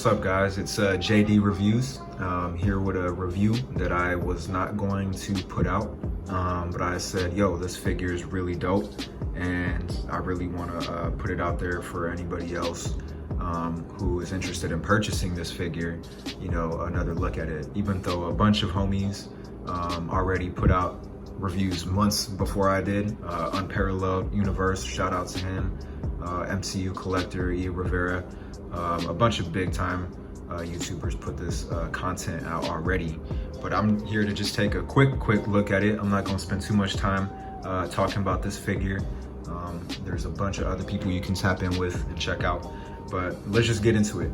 What's up, guys? It's JD Reviews here with a review that I was not going to put out, but I said, yo, this figure is really dope, and I really want to put it out there for anybody else who is interested in purchasing this figure, you know, another look at it. Even though a bunch of homies already put out reviews months before I did. Unparalleled Universe, shout out to him. MCU Collector, E. Rivera. A bunch of big time YouTubers put this content out already, but I'm here to just take a quick look at it. I'm not gonna spend too much time talking about this figure. There's a bunch of other people you can tap in with and check out, but let's just get into it.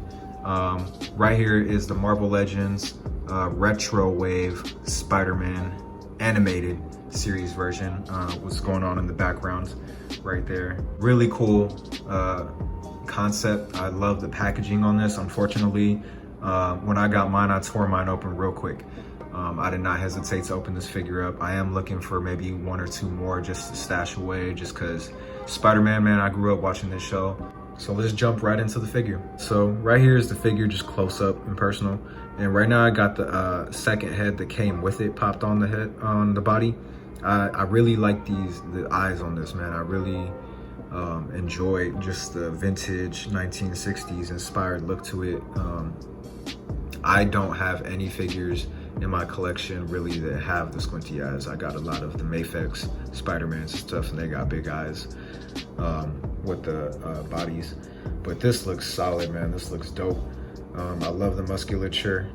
Right here is the Marvel Legends Retro Wave Spider-Man animated series version. What's going on in the background right there. Really cool concept. I love the packaging on this. Unfortunately, when I got mine, I tore mine open real quick. I did not hesitate to open this figure up. I am looking for maybe one or two more just to stash away, just because Spider-Man, man, I grew up watching this show. So let's jump right into the figure. So right here is the figure, just close up and personal. And right now I got the second head that came with it popped on the head, on the body. I really like the eyes on this, man. I really enjoy just the vintage 1960s inspired look to it. I don't have any figures in my collection really that have the squinty eyes. I got a lot of the Mafex Spider-Mans and stuff, and they got big eyes with the bodies. But this looks solid, man. This looks dope. I love the musculature.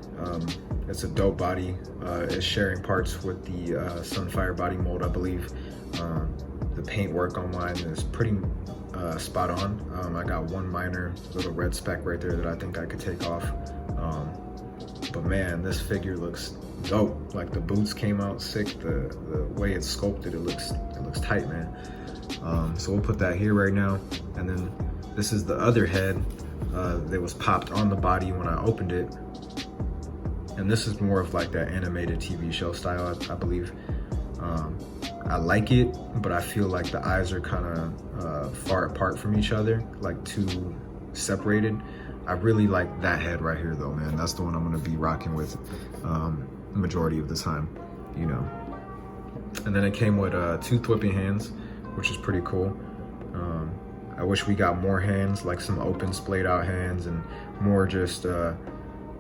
It's a dope body. It's sharing parts with the Sunfire body mold, I believe. The paint work on mine is pretty spot on. I got one minor little red speck right there that I think I could take off. But man, this figure looks dope. Like the boots came out sick. The way it's sculpted, it looks tight, man. So we'll put that here right now. And then this is the other head that was popped on the body when I opened it. And this is more of like that animated TV show style, I believe. I like it, but I feel like the eyes are kind of far apart from each other, like too separated. I really like that head right here though, man. That's the one I'm gonna be rocking with the majority of the time, you know. And then it came with two whipping hands, which is pretty cool. I wish we got more hands, like some open splayed out hands, and more just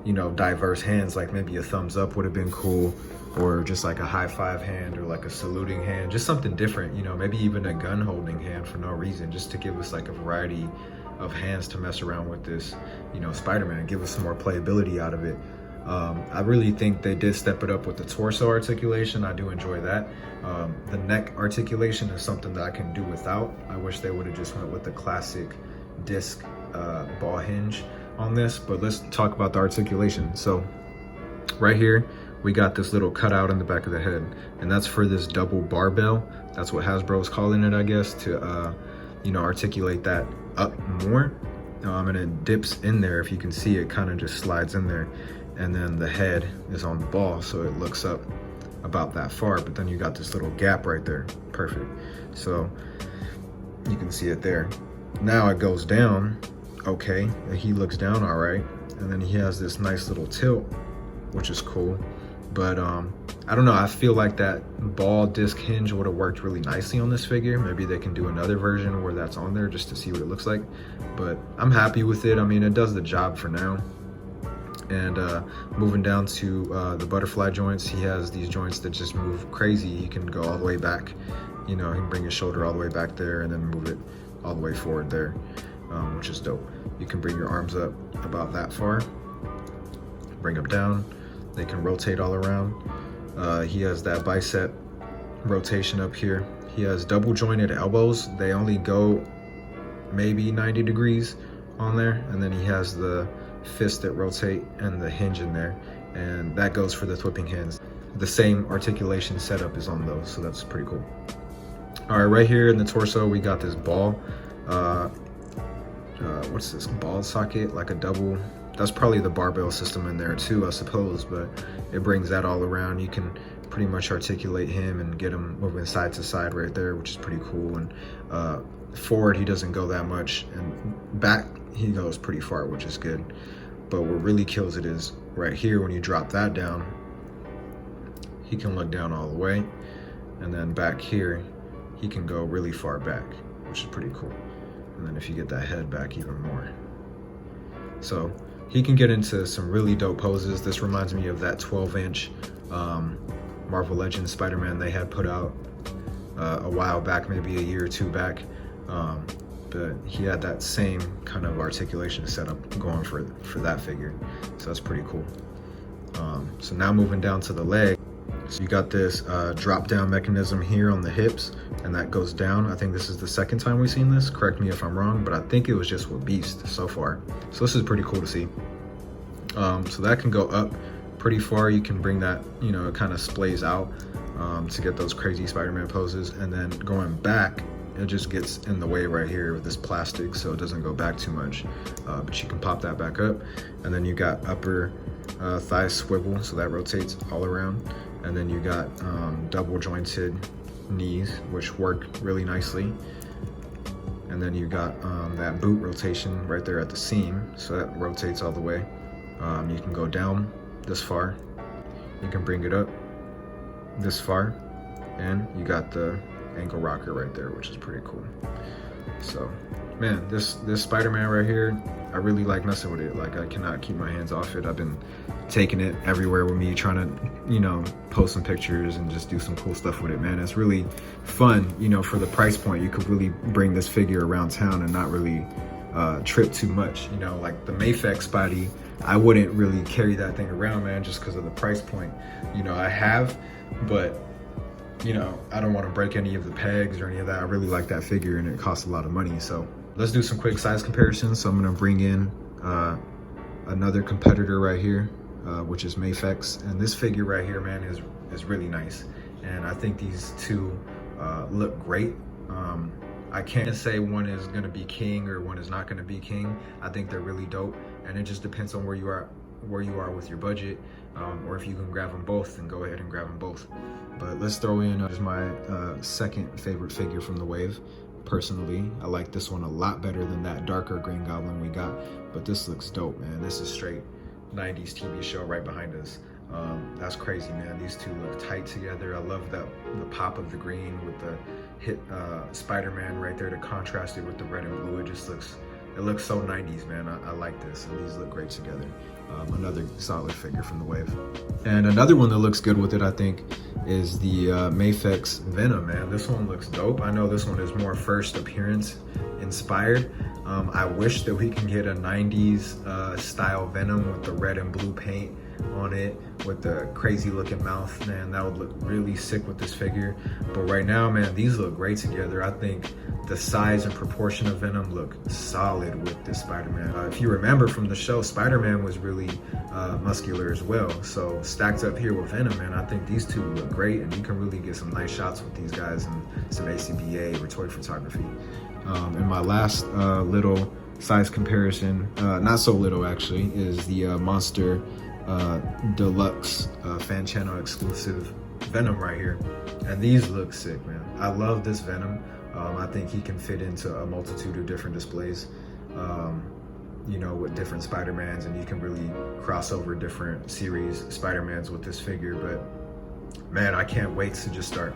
you know, diverse hands, like maybe a thumbs up would have been cool, or just like a high five hand, or like a saluting hand, just something different, you know, maybe even a gun holding hand for no reason, just to give us like a variety of hands to mess around with this, you know, Spider-Man, give us some more playability out of it. I really think they did step it up with the torso articulation. I do enjoy that. The neck articulation is something that I can do without. I wish they would have just went with the classic disc ball hinge on this, but let's talk about the articulation. So right here, we got this little cutout in the back of the head, and that's for this double barbell. That's what Hasbro's calling it, I guess, to you know, articulate that up more. And it dips in there. If you can see, it kind of just slides in there, and then the head is on the ball, so it looks up about that far, but then you got this little gap right there. Perfect. So you can see it there. Now it goes down, okay, and he looks down all right, and then he has this nice little tilt, which is cool. But I don't know, I feel like that ball disc hinge would have worked really nicely on this figure. Maybe they can do another version where that's on there just to see what it looks like. But I'm happy with it. I mean, it does the job for now. And moving down to the butterfly joints, he has these joints that just move crazy. He can go all the way back. You know, he can bring his shoulder all the way back there and then move it all the way forward there, which is dope. You can bring your arms up about that far, bring them down. They can rotate all around. He has that bicep rotation up here. He has double jointed elbows. They only go maybe 90 degrees on there. And then he has the fists that rotate and the hinge in there. And that goes for the whipping hands. The same articulation setup is on those, so that's pretty cool. All right, right here in the torso, we got this ball. What's this, ball socket, like a double. That's probably the barbell system in there too, I suppose, but it brings that all around. You can pretty much articulate him and get him moving side to side right there, which is pretty cool. And forward, he doesn't go that much, and back, he goes pretty far, which is good. But what really kills it is right here, when you drop that down, he can look down all the way. And then back here, he can go really far back, which is pretty cool. And then if you get that head back even more. So he can get into some really dope poses. This reminds me of that 12-inch Marvel Legends Spider-Man they had put out a while back, maybe a year or two back. But he had that same kind of articulation setup going for that figure. So that's pretty cool. So now moving down to the leg. So you got this drop down mechanism here on the hips, and that goes down. I think this is the second time we've seen this. Correct me if I'm wrong, but I think it was just with Beast so far. So this is pretty cool to see. So that can go up pretty far. You can bring that, you know, it kind of splays out to get those crazy Spider-Man poses. And then going back, it just gets in the way right here with this plastic, so it doesn't go back too much. But you can pop that back up. And then you got upper thigh swivel, so that rotates all around. And then you got double jointed knees, which work really nicely. And then you got that boot rotation right there at the seam, so that rotates all the way. You can go down this far, you can bring it up this far, and you got the ankle rocker right there, which is pretty cool. So man, this Spider-Man right here, I really like messing with it. Like, I cannot keep my hands off it. I've been taking it everywhere with me, trying to, you know, post some pictures and just do some cool stuff with it, man. It's really fun, you know, for the price point. You could really bring this figure around town and not really trip too much. You know, like the Mafex Spidey, I wouldn't really carry that thing around, man, just because of the price point. You know, I have, but you know, I don't want to break any of the pegs or any of that. I really like that figure, and it costs a lot of money. So let's do some quick size comparisons. So I'm going to bring in another competitor right here, which is Mafex. And this figure right here, man, is really nice. And I think these two look great. I can't say one is going to be king or one is not going to be king. I think they're really dope, and it just depends on where you are with your budget, or if you can grab them both, then go ahead and grab them both. But let's throw in my second favorite figure from the wave. Personally, I like this one a lot better than that darker Green Goblin we got, but this looks dope, man. This is straight 90s TV show right behind us. That's crazy, man. These two look tight together. I love the pop of the green with the hit Spider-Man right there to contrast it with the red and blue. It looks so 90s, man. I like this, and these look great together. Another solid figure from the wave. And another one that looks good with it, I think, is the Mafex Venom, man. This one looks dope. I know this one is more first appearance inspired. I wish that we can get a 90s style Venom with the red and blue paint on it, with the crazy looking mouth, man. That would look really sick with this figure. But right now, man, these look great together. I think the size and proportion of Venom look solid with this Spider-Man. If you remember from the show, Spider-Man was really muscular as well. So stacked up here with Venom, man, I think these two look great, and you can really get some nice shots with these guys and some ACBA or toy photography. And my last little size comparison, not so little actually, is the Monster Deluxe fan channel exclusive Venom right here. And these look sick, man. I love this Venom. I think he can fit into a multitude of different displays, you know, with different Spider-Mans, and you can really cross over different series Spider-Mans with this figure. But man, I can't wait to just start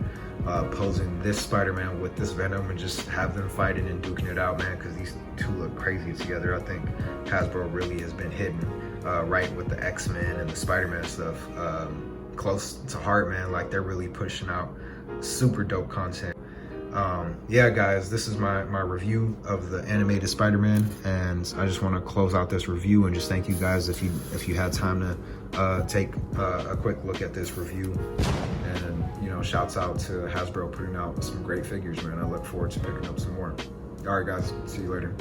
posing this Spider-Man with this Venom and just have them fighting and duking it out, man, because these two look crazy together. I think Hasbro really has been hitting right with the X-Men and the Spider-Man stuff close to heart, man. Like, they're really pushing out super dope content. Yeah, guys, this is my review of the animated Spider-Man, and I just want to close out this review and just thank you guys if you had time to take a quick look at this review. And, you know, shouts out to Hasbro putting out some great figures, man. I look forward to picking up some more. All right, guys, see you later.